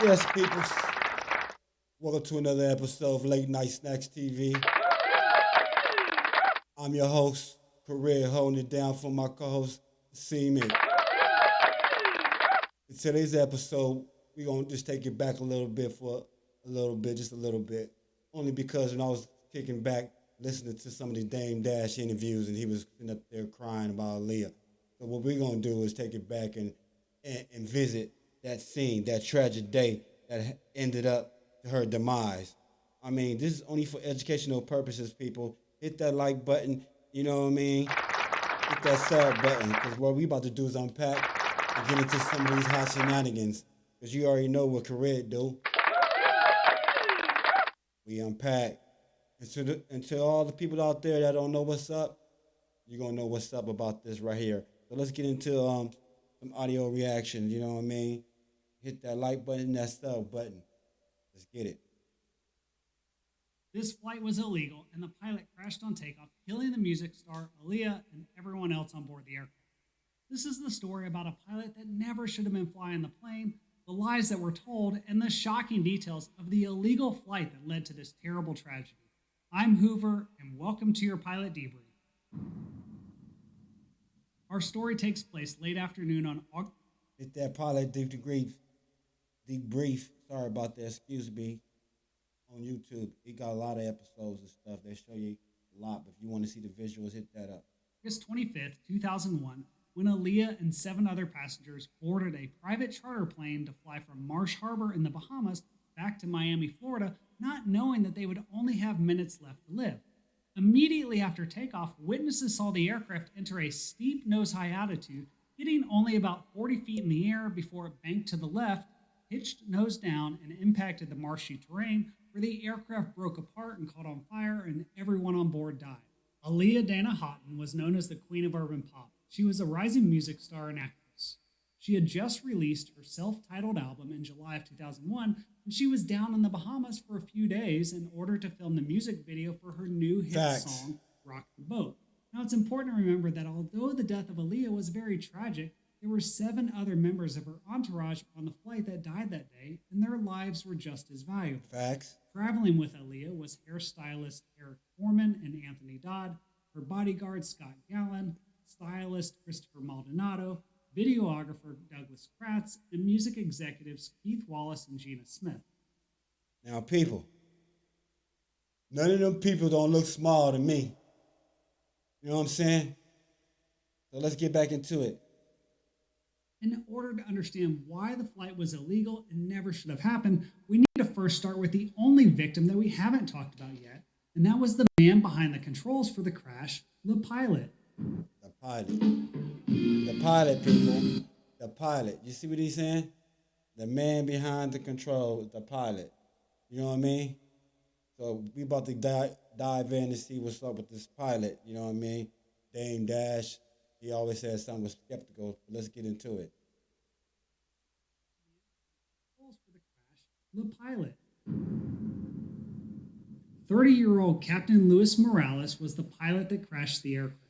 Yes, people. Welcome to another episode of Late Night Snacks TV. I'm your host, Career, holding it down for my co-host, See Me. In today's episode, we're going to just take it back a little bit just a little bit. Only because when I was kicking back, listening to some of these Dame Dash interviews, and he was sitting up there crying about Aaliyah. So what we're going to do is take it back and visit that scene, that tragic day that ended up to her demise. I mean, this is only for educational purposes, people. Hit that like button, you know what I mean? Hit that sub button, because what we about to do is unpack and get into some of these hot shenanigans, because you already know what career do. We unpack. And to all the people out there that don't know what's up, you're going to know what's up about this right here. So let's get into some audio reaction, you know what I mean? Hit that like button, that sub button. Let's get it. This flight was illegal, and the pilot crashed on takeoff, killing the music star, Aaliyah, and everyone else on board the aircraft. This is the story about a pilot that never should have been flying the plane, the lies that were told, and the shocking details of the illegal flight that led to this terrible tragedy. I'm Hoover, and welcome to your pilot debrief. Our story takes place late afternoon on August. Hit that pilot debrief. Sorry about that, excuse me. On YouTube, it got a lot of episodes and stuff. They show you a lot, but if you want to see the visuals, hit that up. August 25th, 2001, when Aaliyah and 7 other passengers boarded a private charter plane to fly from Marsh Harbor in the Bahamas back to Miami, Florida, not knowing that they would only have minutes left to live. Immediately after takeoff, witnesses saw the aircraft enter a steep nose-high altitude, hitting only about 40 feet in the air before it banked to the left, pitched nose down, and impacted the marshy terrain, where the aircraft broke apart and caught on fire, and everyone on board died. Aaliyah Dana Houghton was known as the Queen of Urban Pop. She was a rising music star and actress. She had just released her self-titled album in July of 2001, and she was down in the Bahamas for a few days in order to film the music video for her new hit song, Rock the Boat. Now, it's important to remember that although the death of Aaliyah was very tragic, there were 7 other members of her entourage on the flight that died that day, and their lives were just as valuable. Facts. Traveling with Aaliyah was hairstylist Eric Foreman and Anthony Dodd, her bodyguard Scott Gallen, stylist Christopher Maldonado, videographer Douglas Kratz, and music executives Keith Wallace and Gina Smith. Now, people, none of them people don't look small to me. You know what I'm saying? So let's get back into it. In order to understand why the flight was illegal and never should have happened, we need to first start with the only victim that we haven't talked about yet, and that was the man behind the controls for the crash, the pilot. The pilot. The pilot, people. The pilot. You see what he's saying? The man behind the control, the pilot. You know what I mean? So we about to dive in and see what's up with this pilot. You know what I mean? Dame Dash. He always says something was skeptical, but let's get into it. The pilot. 30-year-old Captain Luis Morales was the pilot that crashed the aircraft.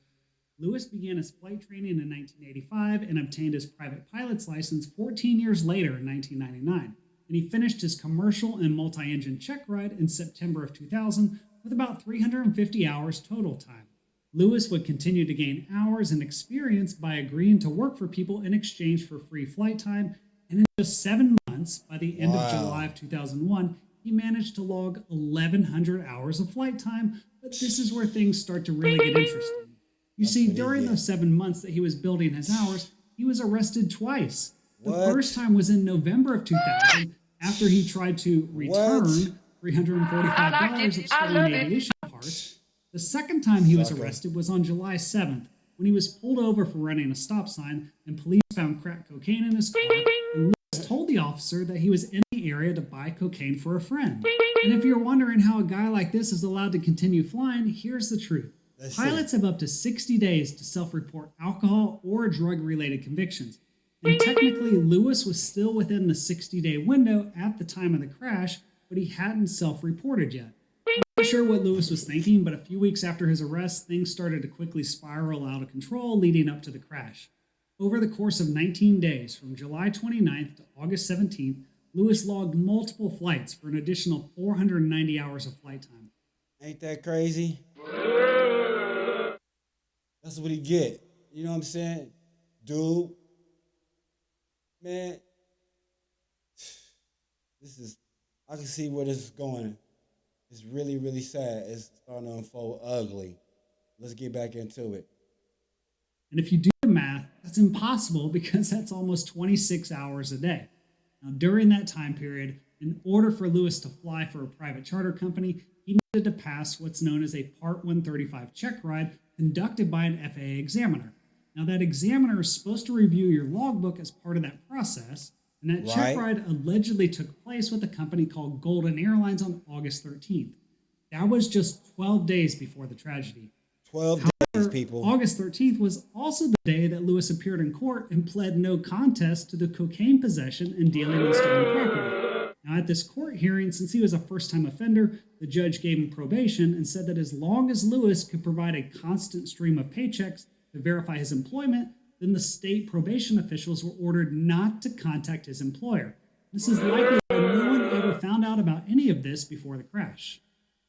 Luis began his flight training in 1985 and obtained his private pilot's license 14 years later in 1999. And he finished his commercial and multi-engine check ride in September of 2000 with about 350 hours total time. Luis would continue to gain hours and experience by agreeing to work for people in exchange for free flight time, and in just 7 months, by the end of July of 2001, he managed to log 1,100 hours of flight time, but this is where things start to really get interesting. You see, during those 7 months that he was building his hours, he was arrested twice. The first time was in November of 2000, after he tried to return $345 of stolen aviation parts. The second time he was arrested was on July 7th, when he was pulled over for running a stop sign, and police found crack cocaine in his car, and Lewis told the officer that he was in the area to buy cocaine for a friend. And if you're wondering how a guy like this is allowed to continue flying, here's the truth. Pilots have up to 60 days to self-report alcohol or drug-related convictions. And technically, Lewis was still within the 60-day window at the time of the crash, but he hadn't self-reported yet. I'm not sure what Lewis was thinking, but a few weeks after his arrest, things started to quickly spiral out of control leading up to the crash. Over the course of 19 days, from July 29th to August 17th, Lewis logged multiple flights for an additional 490 hours of flight time. Ain't that crazy? That's what he get. You know what I'm saying? Dude, man, I can see where this is going. It's really, really sad. It's starting to unfold ugly. Let's get back into it. And if you do the math, that's impossible because that's almost 26 hours a day. Now, during that time period, in order for Lewis to fly for a private charter company, he needed to pass what's known as a Part 135 check ride conducted by an FAA examiner. Now, that examiner is supposed to review your logbook as part of that process, and that check ride allegedly took place with a company called Golden Airlines on August 13th. That was just 12 days before the tragedy. 12 days, people. August 13th was also the day that Lewis appeared in court and pled no contest to the cocaine possession and dealing in stolen property. Now, at this court hearing, since he was a first-time offender, the judge gave him probation and said that as long as Lewis could provide a constant stream of paychecks to verify his employment, then the state probation officials were ordered not to contact his employer. This is likely that no one ever found out about any of this before the crash.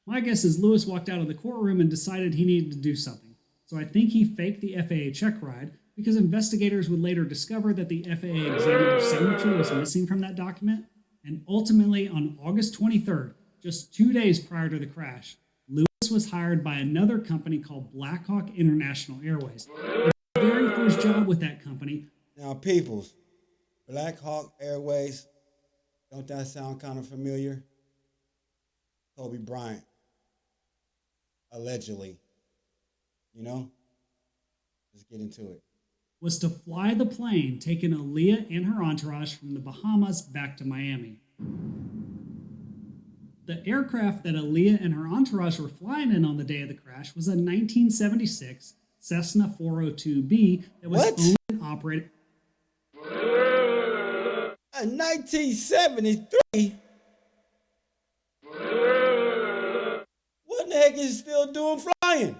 My guess is Lewis walked out of the courtroom and decided he needed to do something. So I think he faked the FAA check ride because investigators would later discover that the FAA examiner's signature was missing from that document. And ultimately, on August 23rd, just 2 days prior to the crash, Lewis was hired by another company called Blackhawk International Airways. And his very first job with that company. Now, peoples, Blackhawk Airways, don't that sound kind of familiar? Kobe Bryant. Allegedly. You know? Let's get into it. Was to fly the plane taking Aaliyah and her entourage from the Bahamas back to Miami. The aircraft that Aaliyah and her entourage were flying in on the day of the crash was a 1976 Cessna 402B that was owned and operated. A 1973? What in the heck is it still doing flying?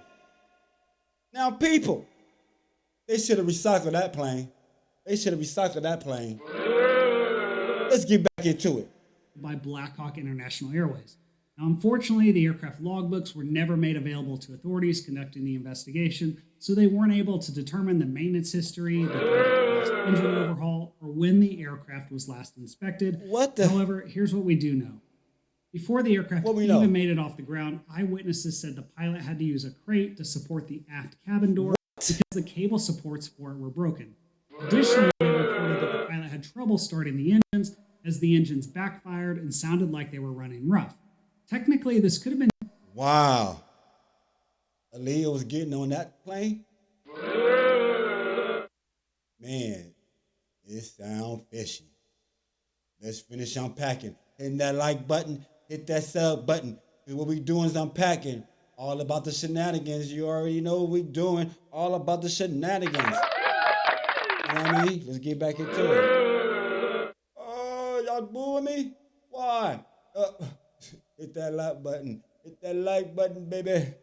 Now, people, they should have recycled that plane. Let's get back into it. By Blackhawk International Airways. Now, unfortunately, the aircraft logbooks were never made available to authorities conducting the investigation, so they weren't able to determine the maintenance history, the last engine overhaul, or when the aircraft was last inspected. However, here's what we do know. Before the aircraft even made it off the ground, eyewitnesses said the pilot had to use a crate to support the aft cabin door because the cable supports for it were broken. Additionally, they reported that the pilot had trouble starting the engines as the engines backfired and sounded like they were running rough. Technically, this could have been... Wow. Aaliyah was getting on that plane? Man, it sounds fishy. Let's finish unpacking. Hitting that like button, hit that sub button. What we doing is unpacking. All about the shenanigans. You already know what we doing. All about the shenanigans. You know what I mean? Let's get back into it. Oh, y'all booing me? Why? Hit that like button. Hit that like button, baby.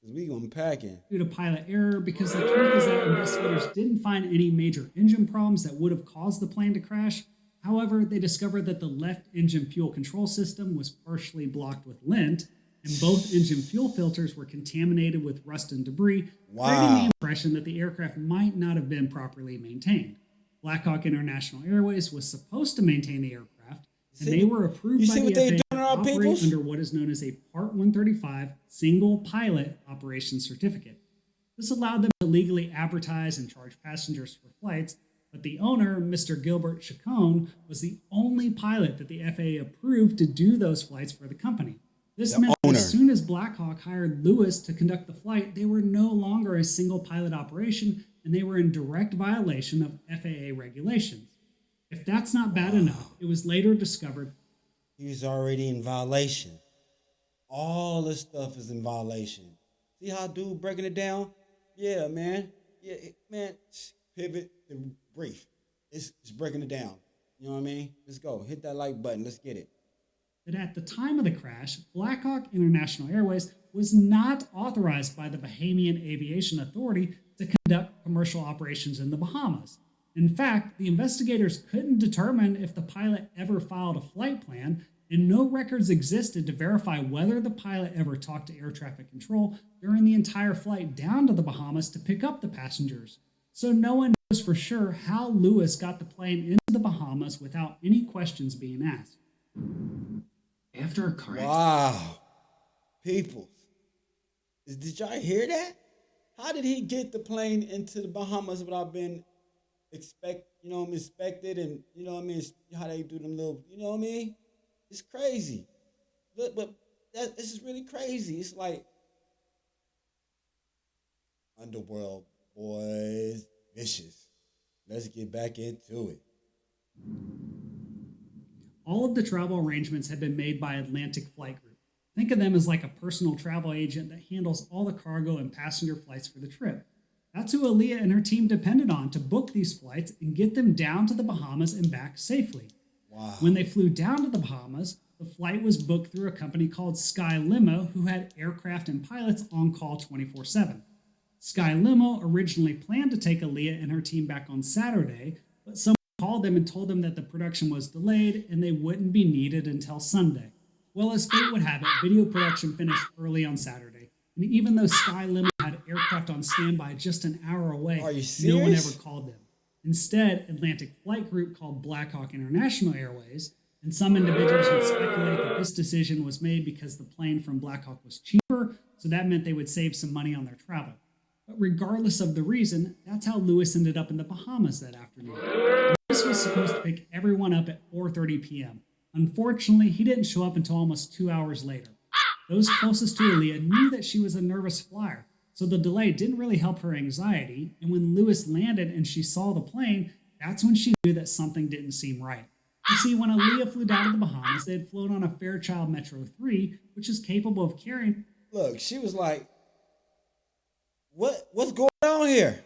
Because we unpacking. Due to pilot error, because the truth is that investigators didn't find any major engine problems that would have caused the plane to crash. However, they discovered that the left engine fuel control system was partially blocked with lint, and both engine fuel filters were contaminated with rust and debris, creating the impression that the aircraft might not have been properly maintained. Blackhawk International Airways was supposed to maintain the aircraft, and they were approved by the FAA to operate under what is known as a Part 135 Single Pilot Operation Certificate. This allowed them to legally advertise and charge passengers for flights, but the owner, Mr. Gilbert Chacon, was the only pilot that the FAA approved to do those flights for the company. This meant that as soon as Blackhawk hired Lewis to conduct the flight, they were no longer a single pilot operation, and they were in direct violation of FAA regulations. If that's not bad enough, it was later discovered he was already in violation. All this stuff is in violation. See how dude breaking it down? Yeah, man. Yeah, man. Pivot and brief. It's breaking it down. You know what I mean? Let's go. Hit that like button. Let's get it. That at the time of the crash, Blackhawk International Airways was not authorized by the Bahamian Aviation Authority to conduct commercial operations in the Bahamas. In fact, the investigators couldn't determine if the pilot ever filed a flight plan, and no records existed to verify whether the pilot ever talked to air traffic control during the entire flight down to the Bahamas to pick up the passengers. So no one knows for sure how Lewis got the plane into the Bahamas without any questions being asked. After a car accident. Wow. People. Did y'all hear that? How did he get the plane into the Bahamas without being inspected and how they do them little, It's crazy. But this is really crazy. It's like underworld boys, vicious. Let's get back into it. All of the travel arrangements had been made by Atlantic Flight Group. Think of them as like a personal travel agent that handles all the cargo and passenger flights for the trip. That's who Aaliyah and her team depended on to book these flights and get them down to the Bahamas and back safely. Wow. When they flew down to the Bahamas, the flight was booked through a company called Sky Limo, who had aircraft and pilots on call 24/7. Sky Limo originally planned to take Aaliyah and her team back on Saturday, but someone called them and told them that the production was delayed and they wouldn't be needed until Sunday. Well, as fate would have it, video production finished early on Saturday. And even though Sky Limo had aircraft on standby just an hour away, Are you no one serious? ever called them. Instead, Atlantic Flight Group called Blackhawk International Airways, and some individuals would speculate that this decision was made because the plane from Blackhawk was cheaper, so that meant they would save some money on their travel. But regardless of the reason, that's how Lewis ended up in the Bahamas that afternoon. Lewis was supposed to pick everyone up at 4:30 p.m. Unfortunately, he didn't show up until almost 2 hours later. Those closest to Aaliyah knew that she was a nervous flyer, so the delay didn't really help her anxiety, and when Lewis landed and she saw the plane, that's when she knew that something didn't seem right. You see, when Aaliyah flew down to the Bahamas, they had flown on a Fairchild Metro 3, which is capable of carrying... Look, she was like, what's going on here?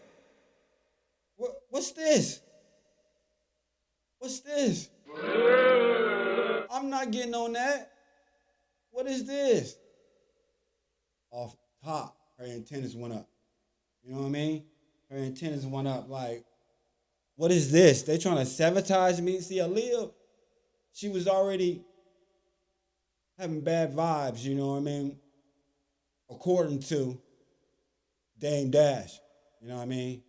What's this? What's this? I'm not getting on that. What is this? Off top, her antennas went up. You know what I mean? Her antennas went up like, what is this? They trying to sabotage me? See, Aaliyah, she was already having bad vibes, you know what I mean? According to Dame Dash, you know what I mean?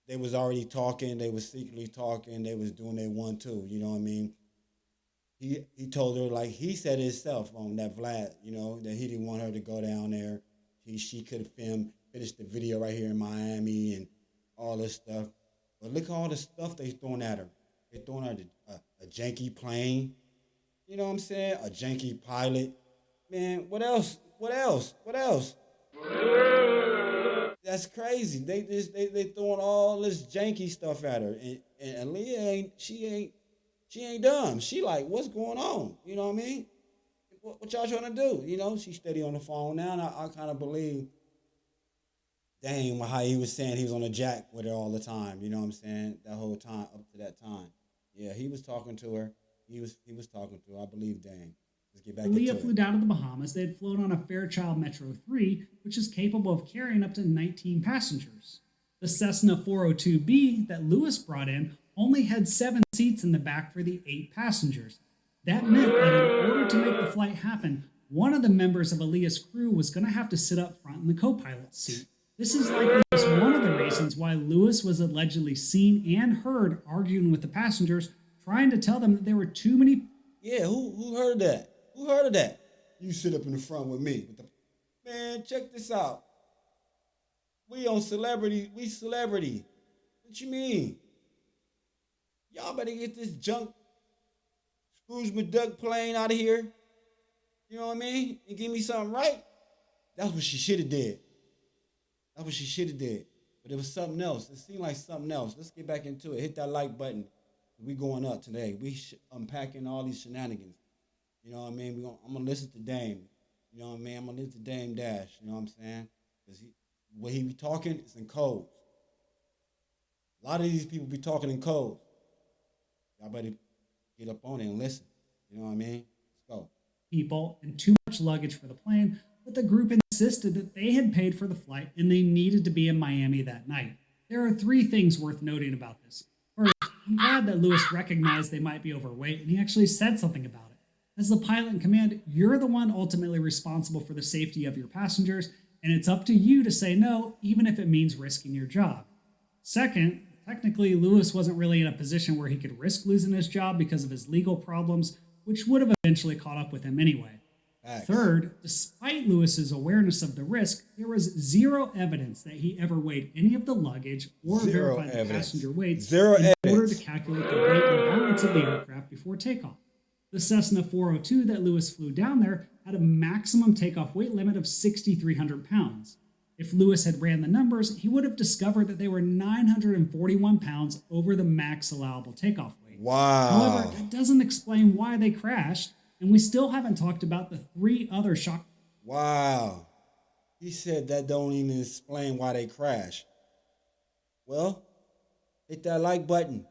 They was already talking, they was secretly talking, they was doing their 1-2, you know what I mean? He told her, like he said himself on that Vlad, that he didn't want her to go down there. She could have finished the video right here in Miami and all this stuff. But look at all the stuff they throwing at her. They throwing her a janky plane. You know what I'm saying? A janky pilot. Man, what else? What else? What else? That's crazy. They throwing all this janky stuff at her. And Aaliyah she ain't dumb. She like, what's going on? You know what I mean? What y'all trying to do? She's steady on the phone now, and I kind of believe Dame, how he was saying he was on a jack with her all the time. You know what I'm saying? That whole time, up to that time. Yeah, he was talking to her. He was talking to her. I believe Dame. Let's get back into it. Aaliyah flew down to the Bahamas. They had flown on a Fairchild Metro 3, which is capable of carrying up to 19 passengers. The Cessna 402B that Lewis brought in only had 7 seats in the back for the 8 passengers. That meant that in order to make the flight happen, one of the members of Aaliyah's crew was going to have to sit up front in the co-pilot's seat. This is likely just one of the reasons why Lewis was allegedly seen and heard arguing with the passengers, trying to tell them that there were too many... Yeah, who heard that? Who heard of that? You sit up in the front with me. Man, check this out. We celebrity. What you mean? Y'all better get this junk Scrooge McDuck plane out of here. You know what I mean? And give me something right. That's what she should have did. But it was something else. It seemed like something else. Let's get back into it. Hit that like button. We going up today. We unpacking all these shenanigans. You know what I mean? I'm going to listen to Dame. You know what I mean? I'm going to listen to Dame Dash. You know what I'm saying? Because what he be talking is in codes. A lot of these people be talking in codes. Y'all better get up on it and listen. You know what I mean? Let's go. People and too much luggage for the plane, but the group insisted that they had paid for the flight and they needed to be in Miami that night. There are three things worth noting about this. First, I'm glad that Lewis recognized they might be overweight and he actually said something about it. As the pilot in command, you're the one ultimately responsible for the safety of your passengers, and it's up to you to say no, even if it means risking your job. Second, technically, Lewis wasn't really in a position where he could risk losing his job because of his legal problems, which would have eventually caught up with him anyway. Facts. Third, despite Lewis's awareness of the risk, there was zero evidence that he ever weighed any of the luggage or Zero verified the evidence. passenger weights Zero in order evidence. to calculate the weight and balance of the aircraft before takeoff. The Cessna 402 that Lewis flew down there had a maximum takeoff weight limit of 6,300 pounds. If Lewis had ran the numbers, he would have discovered that they were 941 pounds over the max allowable takeoff weight. Wow. However, that doesn't explain why they crashed, and we still haven't talked about the three other shock. Wow. He said that don't even explain why they crashed. Well, hit that like button.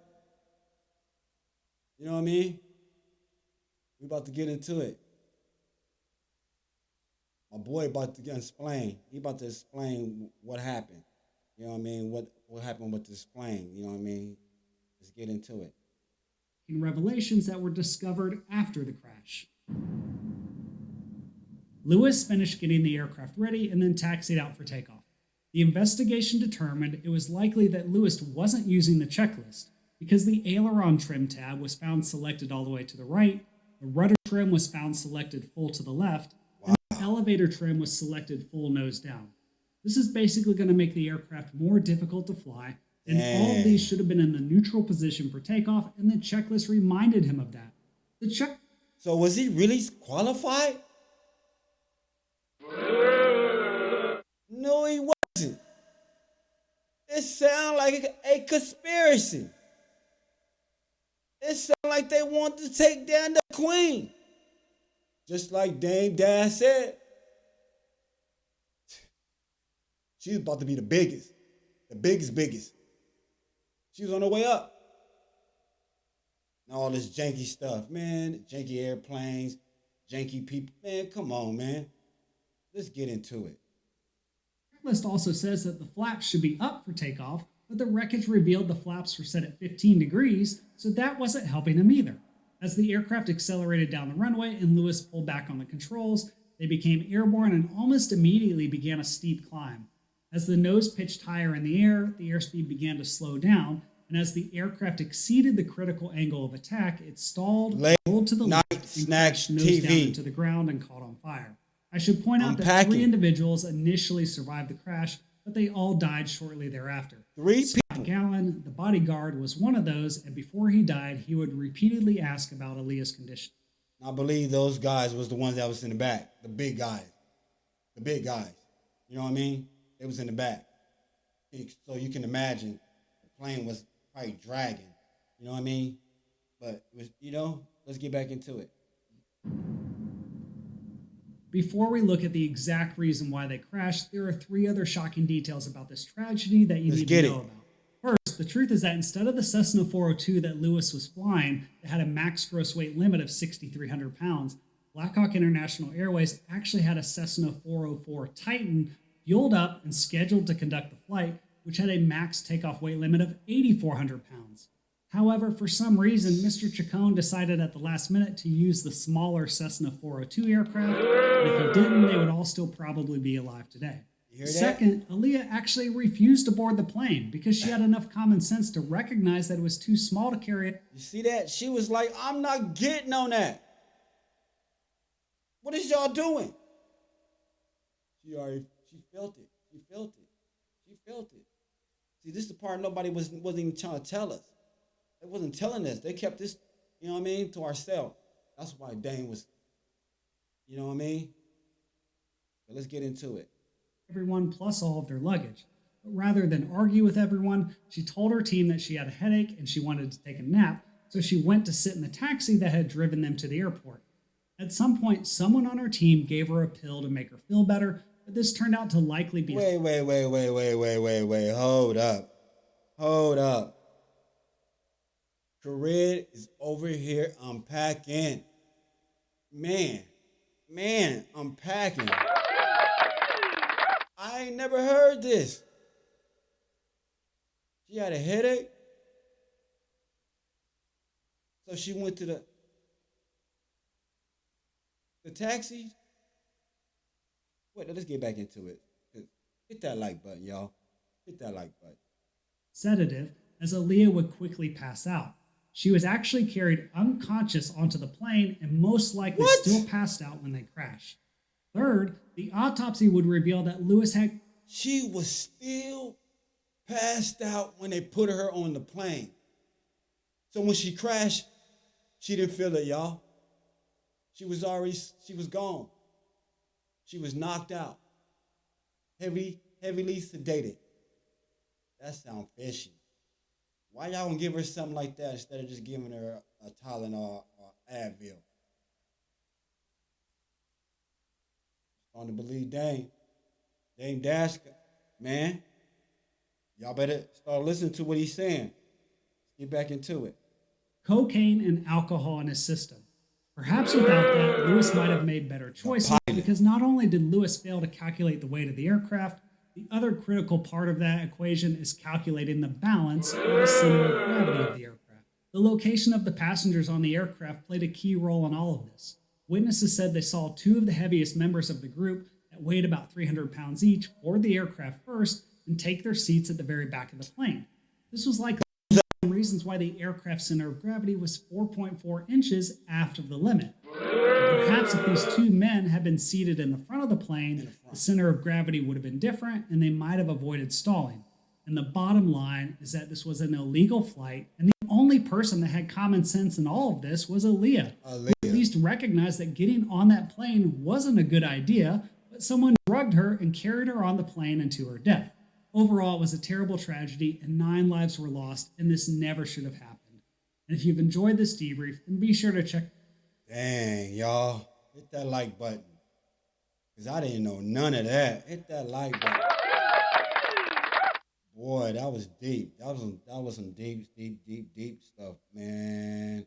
You know what I mean? We about to get into it. My boy about to explain. He about to explain what happened. You know what I mean? What happened with this plane? You know what I mean? Let's get into it. Revelations that were discovered after the crash. Lewis finished getting the aircraft ready and then taxied out for takeoff. The investigation determined it was likely that Lewis wasn't using the checklist because the aileron trim tab was found selected all the way to the right, the rudder trim was found selected full to the left, and the elevator trim was selected full nose down. This is basically going to make the aircraft more difficult to fly, and all of these should have been in the neutral position for takeoff, and the checklist reminded him of that. So was he really qualified? No, he wasn't. It sounds like a conspiracy. It sounds like they want to take down the queen. Just like Dame Dash said. She's about to be the biggest. The biggest. She was on her way up. And all this janky stuff, man. Janky airplanes, janky people. Man, come on, man. Let's get into it. The checklist also says that the flaps should be up for takeoff, but the wreckage revealed the flaps were set at 15 degrees, so that wasn't helping him either. As the aircraft accelerated down the runway and Lewis pulled back on the controls, they became airborne and almost immediately began a steep climb. As the nose pitched higher in the air, the airspeed began to slow down, and as the aircraft exceeded the critical angle of attack, it stalled, rolled to the left, and crashed nose down into the ground and caught on fire. I should point out that 3 individuals initially survived the crash, but they all died shortly thereafter. 3 Scott people. Gallen, the bodyguard, was one of those, and before he died, he would repeatedly ask about Aaliyah's condition. I believe those guys was the ones that was in the back. The big guys. You know what I mean? It was in the back. So you can imagine the plane was probably dragging. You know what I mean? But, it was, let's get back into it. Before we look at the exact reason why they crashed, there are 3 other shocking details about this tragedy that you need to know about. First, the truth is that instead of the Cessna 402 that Lewis was flying that had a max gross weight limit of 6,300 pounds, Blackhawk International Airways actually had a Cessna 404 Titan fueled up and scheduled to conduct the flight, which had a max takeoff weight limit of 8,400 pounds. However, for some reason, Mr. Chacon decided at the last minute to use the smaller Cessna 402 aircraft, and if he didn't, they would all still probably be alive today. Second, Aaliyah actually refused to board the plane because she had enough common sense to recognize that it was too small to carry it. You see that? She was like, I'm not getting on that. What is y'all doing? She felt it. See, this is the part nobody wasn't even trying to tell us. They wasn't telling us. They kept this, to ourselves. That's why Dane was, you know what I mean? But let's get into it. Everyone plus all of their luggage. But rather than argue with everyone, she told her team that she had a headache and she wanted to take a nap, so she went to sit in the taxi that had driven them to the airport. At some point, someone on her team gave her a pill to make her feel better, but this turned out to likely be... Wait. Hold up. Corinne is over here unpacking. Man, unpacking. I ain't never heard this. She had a headache. So she went to the taxi. Wait, let's get back into it. Hit that like button, y'all. Hit that like button. Sedative, as Aaliyah would quickly pass out. She was actually carried unconscious onto the plane and most likely What? still passed out when they crashed. Third, the autopsy would reveal that Lewis had. She was still passed out when they put her on the plane. So when she crashed, she didn't feel it, y'all. She was gone. She was knocked out. Heavily sedated. That sounds fishy. Why y'all gonna give her something like that instead of just giving her a Tylenol or Advil? Starting to believe Dame Dash, man. Y'all better start listening to what he's saying. Let's get back into it. Cocaine and alcohol in his system. Perhaps without that, Lewis might have made better choices because not only did Lewis fail to calculate the weight of the aircraft, the other critical part of that equation is calculating the balance or the center of gravity of the aircraft. The location of the passengers on the aircraft played a key role in all of this. Witnesses said they saw two of the heaviest members of the group that weighed about 300 pounds each board the aircraft first and take their seats at the very back of the plane. This was likely reasons why the aircraft's center of gravity was 4.4 inches aft of the limit. Perhaps if these two men had been seated in the front of the plane, the center of gravity would have been different and they might have avoided stalling. And the bottom line is that this was an illegal flight, and the only person that had common sense in all of this was Aaliyah. Who at least recognized that getting on that plane wasn't a good idea, but someone drugged her and carried her on the plane and to her death. Overall, it was a terrible tragedy, and 9 lives were lost, and this never should have happened. And if you've enjoyed this debrief, then be sure to check. Dang, y'all. Hit that like button. Because I didn't know none of that. Hit that like button. Boy, that was deep. That was some deep stuff, man.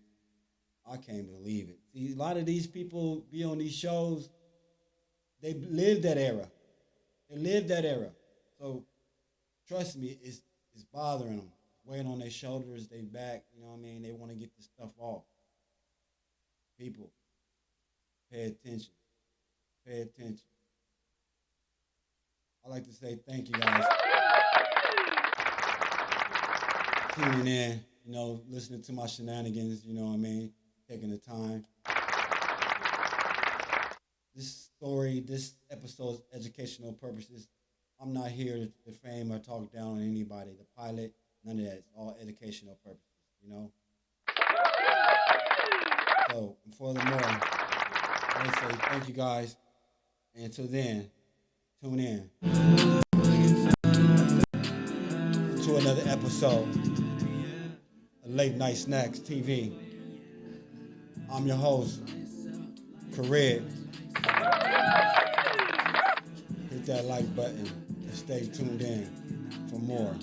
I can't believe it. See, a lot of these people be on these shows, they lived that era. So, trust me, it's bothering them. Weighing on their shoulders, they back, you know what I mean? They want to get this stuff off. People, pay attention. Pay attention. I'd like to say thank you guys for tuning in, you know, listening to my shenanigans, you know what I mean? Taking the time. This episode's educational purposes. I'm not here to defame or talk down on anybody. The pilot, none of that. It's all educational purposes, you know? So, and furthermore, I want to say thank you guys. And until then, tune in to another episode of Late Night Snacks TV. I'm your host, Kareem. Hit that like button and stay tuned in for more.